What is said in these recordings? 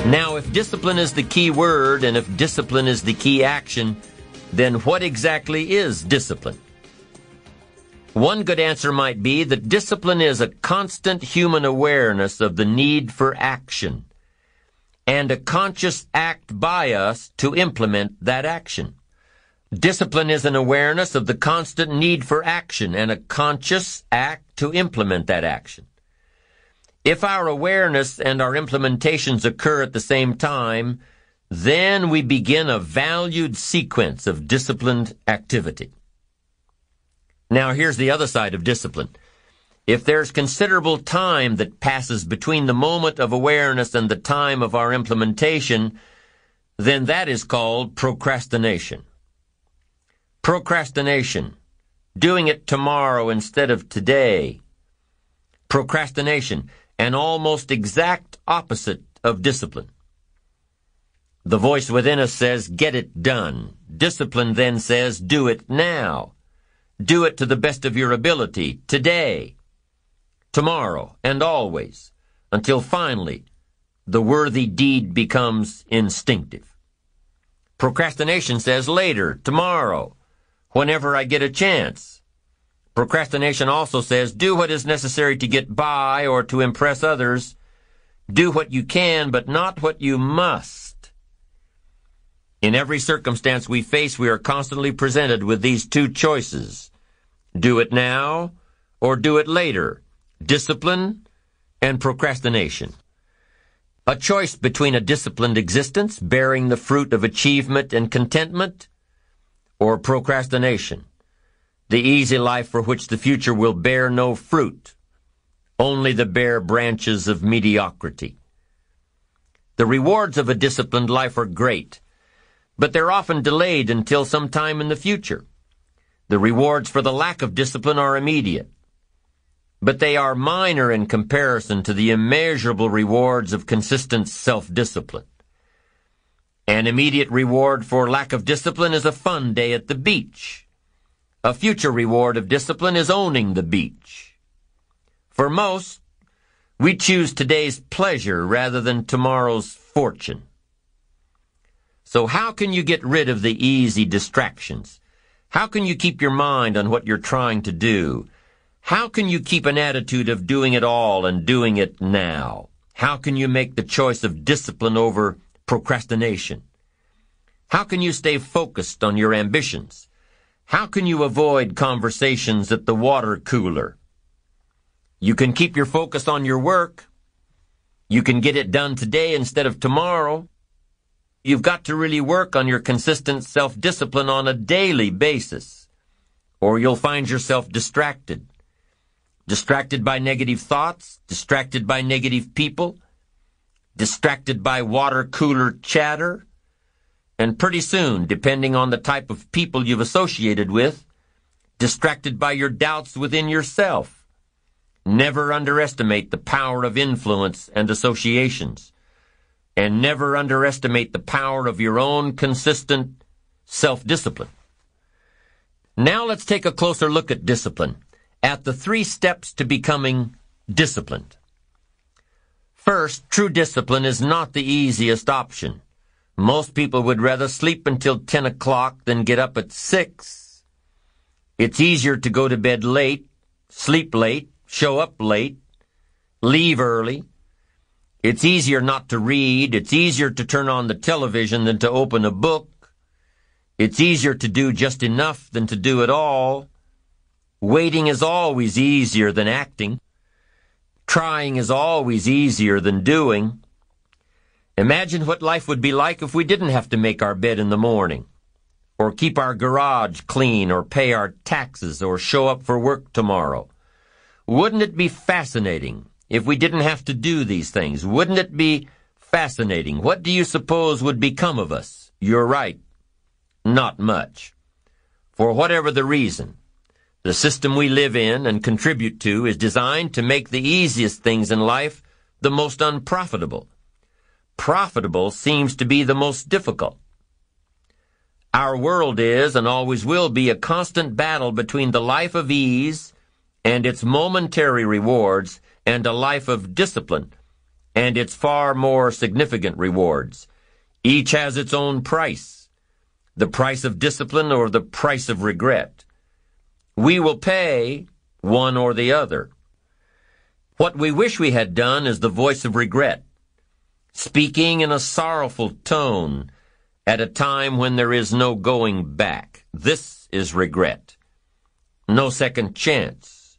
Now, if discipline is the key word and if discipline is the key action, then what exactly is discipline? One good answer might be that discipline is a constant human awareness of the need for action and a conscious act by us to implement that action. Discipline is an awareness of the constant need for action and a conscious act to implement that action. If our awareness and our implementations occur at the same time, then we begin a valued sequence of disciplined activity. Now, here's the other side of discipline. If there's considerable time that passes between the moment of awareness and the time of our implementation, then that is called procrastination. Procrastination, doing it tomorrow instead of today. Procrastination, an almost exact opposite of discipline. The voice within us says, get it done. Discipline then says, do it now. Do it to the best of your ability, today, tomorrow, and always, until finally the worthy deed becomes instinctive. Procrastination says later, tomorrow, whenever I get a chance. Procrastination also says, do what is necessary to get by or to impress others. Do what you can, but not what you must. In every circumstance we face, we are constantly presented with these two choices. Do it now or do it later. Discipline and procrastination. A choice between a disciplined existence, bearing the fruit of achievement and contentment, or procrastination, the easy life for which the future will bear no fruit, only the bare branches of mediocrity. The rewards of a disciplined life are great, but they're often delayed until some time in the future. The rewards for the lack of discipline are immediate, but they are minor in comparison to the immeasurable rewards of consistent self-discipline. An immediate reward for lack of discipline is a fun day at the beach. A future reward of discipline is owning the beach. For most, we choose today's pleasure rather than tomorrow's fortune. So how can you get rid of the easy distractions? How can you keep your mind on what you're trying to do? How can you keep an attitude of doing it all and doing it now? How can you make the choice of discipline over procrastination? How can you stay focused on your ambitions? How can you avoid conversations at the water cooler? You can keep your focus on your work. You can get it done today instead of tomorrow. You've got to really work on your consistent self-discipline on a daily basis, or you'll find yourself distracted. Distracted by negative thoughts, distracted by negative people, distracted by water cooler chatter, and pretty soon, depending on the type of people you've associated with, distracted by your doubts within yourself. Never underestimate the power of influence and associations. And never underestimate the power of your own consistent self-discipline. Now let's take a closer look at discipline, at the 3 steps to becoming disciplined. First, true discipline is not the easiest option. Most people would rather sleep until 10 o'clock than get up at 6. It's easier to go to bed late, sleep late, show up late, leave early. It's easier not to read. It's easier to turn on the television than to open a book. It's easier to do just enough than to do it all. Waiting is always easier than acting. Trying is always easier than doing. Imagine what life would be like if we didn't have to make our bed in the morning, or keep our garage clean, or pay our taxes, or show up for work tomorrow. Wouldn't it be fascinating if we didn't have to do these things? Wouldn't it be fascinating? What do you suppose would become of us? You're right. Not much. For whatever the reason, the system we live in and contribute to is designed to make the easiest things in life the most unprofitable. Profitable seems to be the most difficult. Our world is and always will be a constant battle between the life of ease and its momentary rewards and a life of discipline and its far more significant rewards. Each has its own price, the price of discipline or the price of regret. We will pay one or the other. What we wish we had done is the voice of regret, speaking in a sorrowful tone at a time when there is no going back. This is regret. No second chance.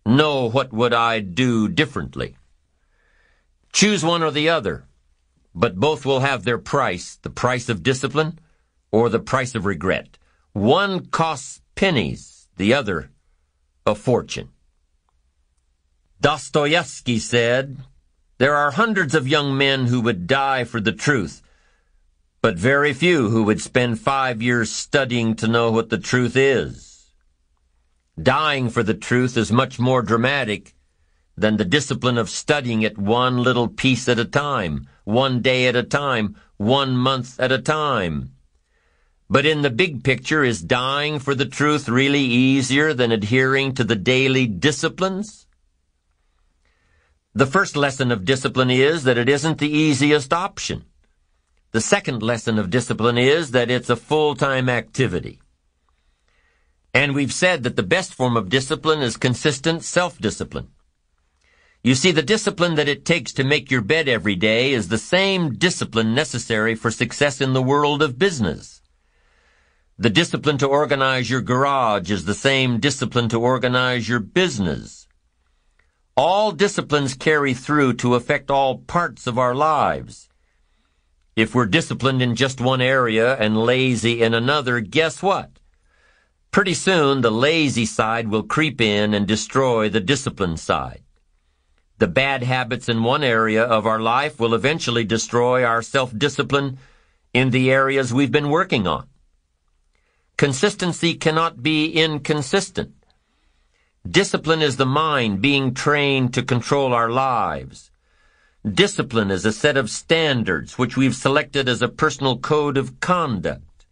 No, what would I do differently? Choose one or the other, but both will have their price, the price of discipline or the price of regret. One costs pennies, the other a fortune. Dostoevsky said, "There are hundreds of young men who would die for the truth, but very few who would spend 5 years studying to know what the truth is." Dying for the truth is much more dramatic than the discipline of studying it one little piece at a time, one day at a time, 1 month at a time. But in the big picture, is dying for the truth really easier than adhering to the daily disciplines? The first lesson of discipline is that it isn't the easiest option. The second lesson of discipline is that it's a full-time activity. And we've said that the best form of discipline is consistent self-discipline. You see, the discipline that it takes to make your bed every day is the same discipline necessary for success in the world of business. The discipline to organize your garage is the same discipline to organize your business. All disciplines carry through to affect all parts of our lives. If we're disciplined in just one area and lazy in another, guess what? Pretty soon, the lazy side will creep in and destroy the disciplined side. The bad habits in one area of our life will eventually destroy our self-discipline in the areas we've been working on. Consistency cannot be inconsistent. Discipline is the mind being trained to control our lives. Discipline is a set of standards which we've selected as a personal code of conduct.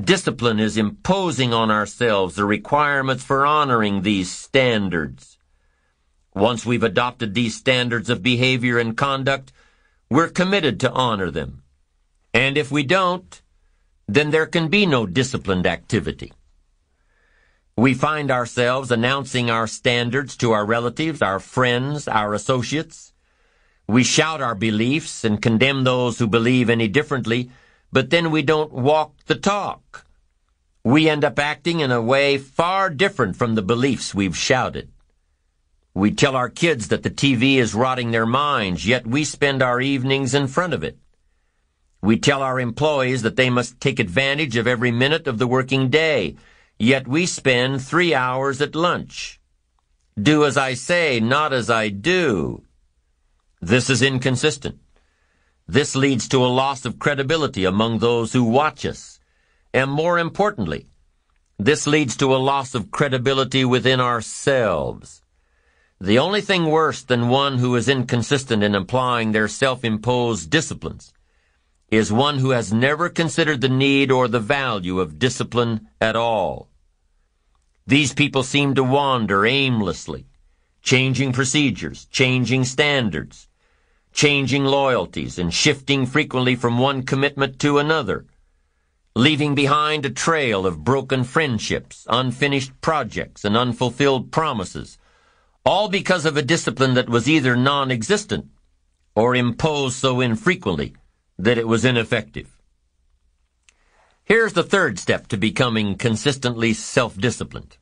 Discipline is imposing on ourselves the requirements for honoring these standards. Once we've adopted these standards of behavior and conduct, we're committed to honor them. And if we don't, then there can be no disciplined activity. We find ourselves announcing our standards to our relatives, our friends, our associates. We shout our beliefs and condemn those who believe any differently, but then we don't walk the talk. We end up acting in a way far different from the beliefs we've shouted. We tell our kids that the TV is rotting their minds, yet we spend our evenings in front of it. We tell our employees that they must take advantage of every minute of the working day, yet we spend 3 hours at lunch. Do as I say, not as I do. This is inconsistent. This leads to a loss of credibility among those who watch us. And more importantly, this leads to a loss of credibility within ourselves. The only thing worse than one who is inconsistent in applying their self-imposed disciplines is one who has never considered the need or the value of discipline at all. These people seem to wander aimlessly, changing procedures, changing standards, changing loyalties, and shifting frequently from one commitment to another, leaving behind a trail of broken friendships, unfinished projects, and unfulfilled promises, all because of a discipline that was either non-existent or imposed so infrequently that it was ineffective. Here's the third step to becoming consistently self-disciplined.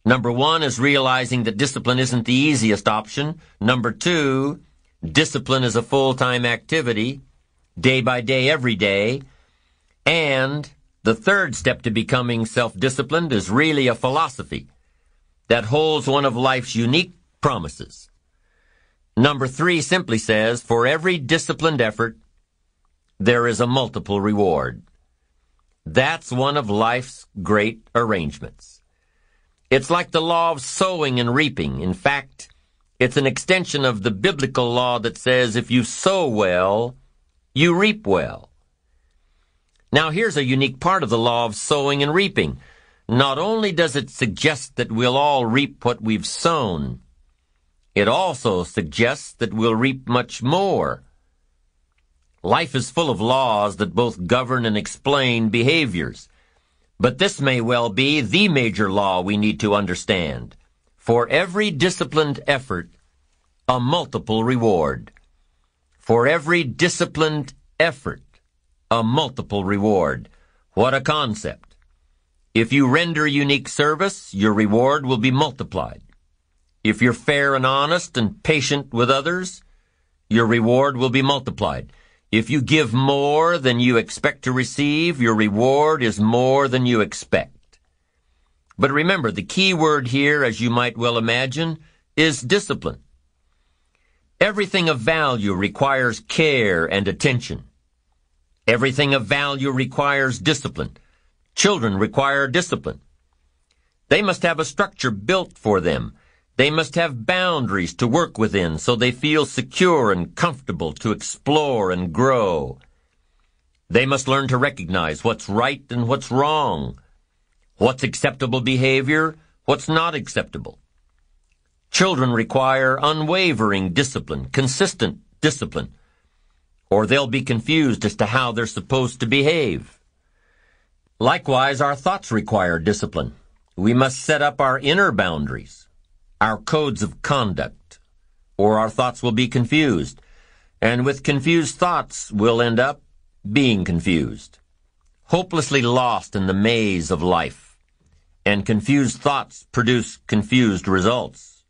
Number 1 is realizing that discipline isn't the easiest option. Number 2, discipline is a full-time activity, day by day, every day. And the third step to becoming self-disciplined is really a philosophy that holds one of life's unique promises. Number 3 simply says, for every disciplined effort, there is a multiple reward. That's one of life's great arrangements. It's like the law of sowing and reaping. In fact, it's an extension of the biblical law that says if you sow well, you reap well. Now here's a unique part of the law of sowing and reaping. Not only does it suggest that we'll all reap what we've sown, It also suggests that we'll reap much more. Life is full of laws that both govern and explain behaviors. But this may well be the major law we need to understand. For every disciplined effort, a multiple reward. For every disciplined effort, a multiple reward. What a concept. If you render unique service, your reward will be multiplied. If you're fair and honest and patient with others, your reward will be multiplied. If you give more than you expect to receive, your reward is more than you expect. But remember, the key word here, as you might well imagine, is discipline. Everything of value requires care and attention. Everything of value requires discipline. Children require discipline. They must have a structure built for them. They must have boundaries to work within so they feel secure and comfortable to explore and grow. They must learn to recognize what's right and what's wrong, what's acceptable behavior, what's not acceptable. Children require unwavering discipline, consistent discipline, or they'll be confused as to how they're supposed to behave. Likewise, our thoughts require discipline. We must set up our inner boundaries, our codes of conduct, or our thoughts will be confused. And with confused thoughts, we'll end up being confused, hopelessly lost in the maze of life. And confused thoughts produce confused results.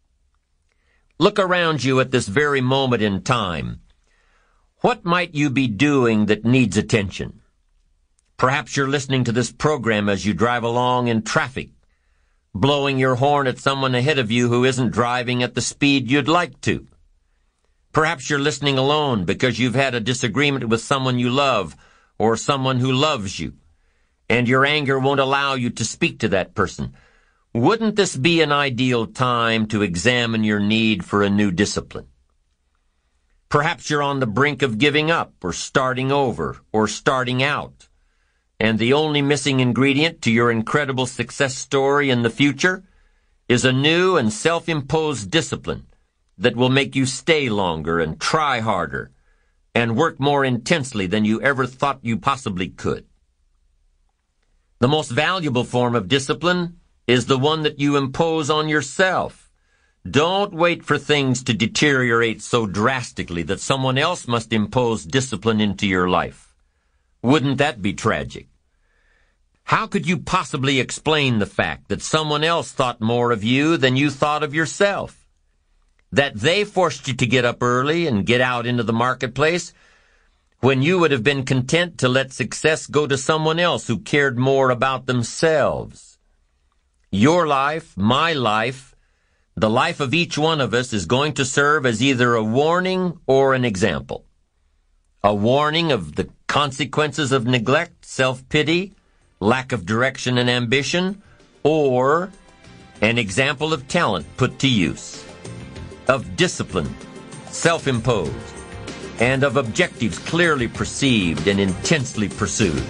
Look around you at this very moment in time. What might you be doing that needs attention? Perhaps you're listening to this program as you drive along in traffic, blowing your horn at someone ahead of you who isn't driving at the speed you'd like to. Perhaps you're listening alone because you've had a disagreement with someone you love or someone who loves you, and your anger won't allow you to speak to that person. Wouldn't this be an ideal time to examine your need for a new discipline? Perhaps you're on the brink of giving up or starting over or starting out. And the only missing ingredient to your incredible success story in the future is a new and self-imposed discipline that will make you stay longer and try harder and work more intensely than you ever thought you possibly could. The most valuable form of discipline is the one that you impose on yourself. Don't wait for things to deteriorate so drastically that someone else must impose discipline into your life. Wouldn't that be tragic? How could you possibly explain the fact that someone else thought more of you than you thought of yourself? That they forced you to get up early and get out into the marketplace when you would have been content to let success go to someone else who cared more about themselves? Your life, my life, the life of each one of us is going to serve as either a warning or an example. A warning of the consequences of neglect, self-pity, lack of direction and ambition, or an example of talent put to use, of discipline, self-imposed, and of objectives clearly perceived and intensely pursued.